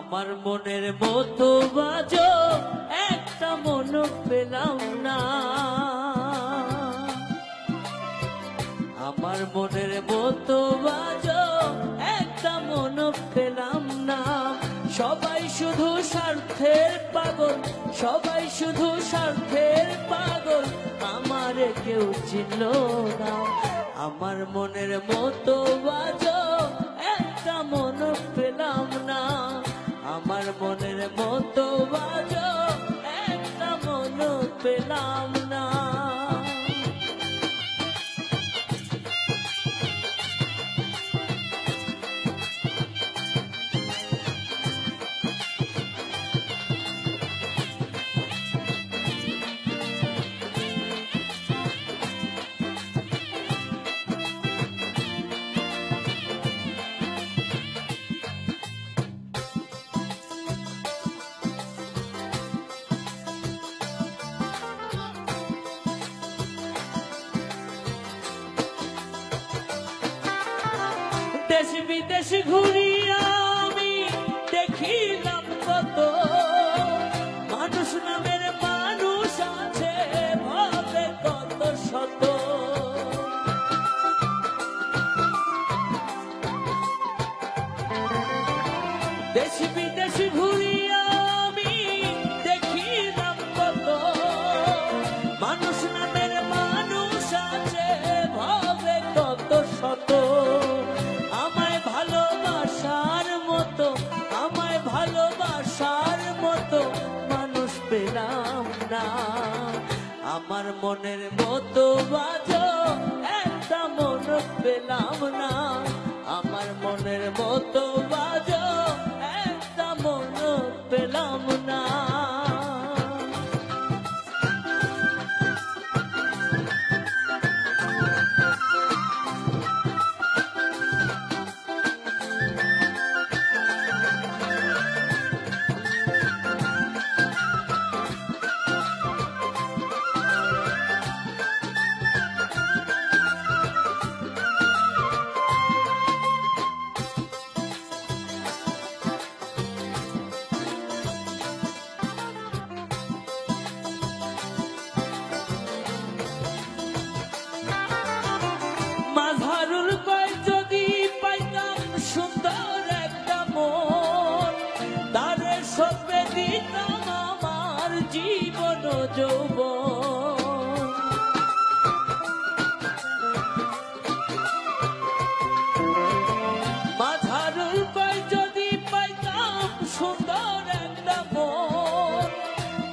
আমার মনের মতো বাজো একটা মন পেলাম না, আমার মনের মতো বাজো একটা মন পেলাম না। সবাই শুধু স্বার্থের পাগল, সবাই শুধু স্বার্থের পাগল, আমারে কেউ চিনল না। আমার মনের মতো বাজো একটা মন পেলাম না, আমার মনের মতো বাজো একটা মন পেলাম না। দেশ বিদেশ ঘুরিয়া আমি দেখিলাম কত মানুষ নামের মানুষ আছে ভাবে কত শত। দেশ বিদেশ ঘুরিয়া আমি দেখিলাম কত মানুষ নামের মানুষ আছে ভাবে কত শত। আমায় ভালোবাসার মতো, আমায় ভালোবাসার মতো মানুষ পেলাম না। আমার মনের মতো বাজো একটা মন পেলাম না, আমার মনের মতো বাজো একটা মন পেলাম না। মাঝারুল কয় যদি পাইতাম সুন্দর একটা মন, তারে সবে দিতাম আমার জীবন যৌবন। মাঝারুল কয় যদি পাইতাম সুন্দর একটা মন,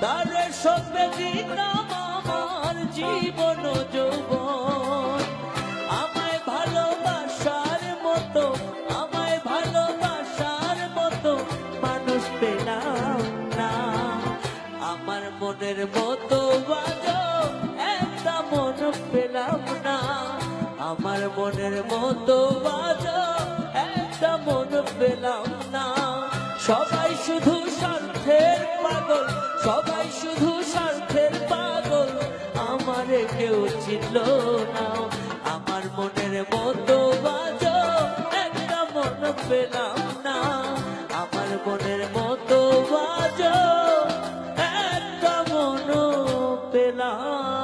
তারে সবে দিতাম আমার জীবন যৌবন। আমায় ভালোবাসার মতো, আমায় ভালোবাসার মতো মানুষ পেলাম না। আমার মনের মতো বাজো একটা মন পেলাম না, আমার মনের মতো বাজো একটা মন পেলাম না। সবাই শুধু স্বার্থের পাগল, সবাই শুধু স্বার্থের পাগল, আমারে কেউ চিনল না। আমার মনের মতো বাজো একটা মন পেলাম না, আমার মনের মতো বাজো একটা মন পেলাম।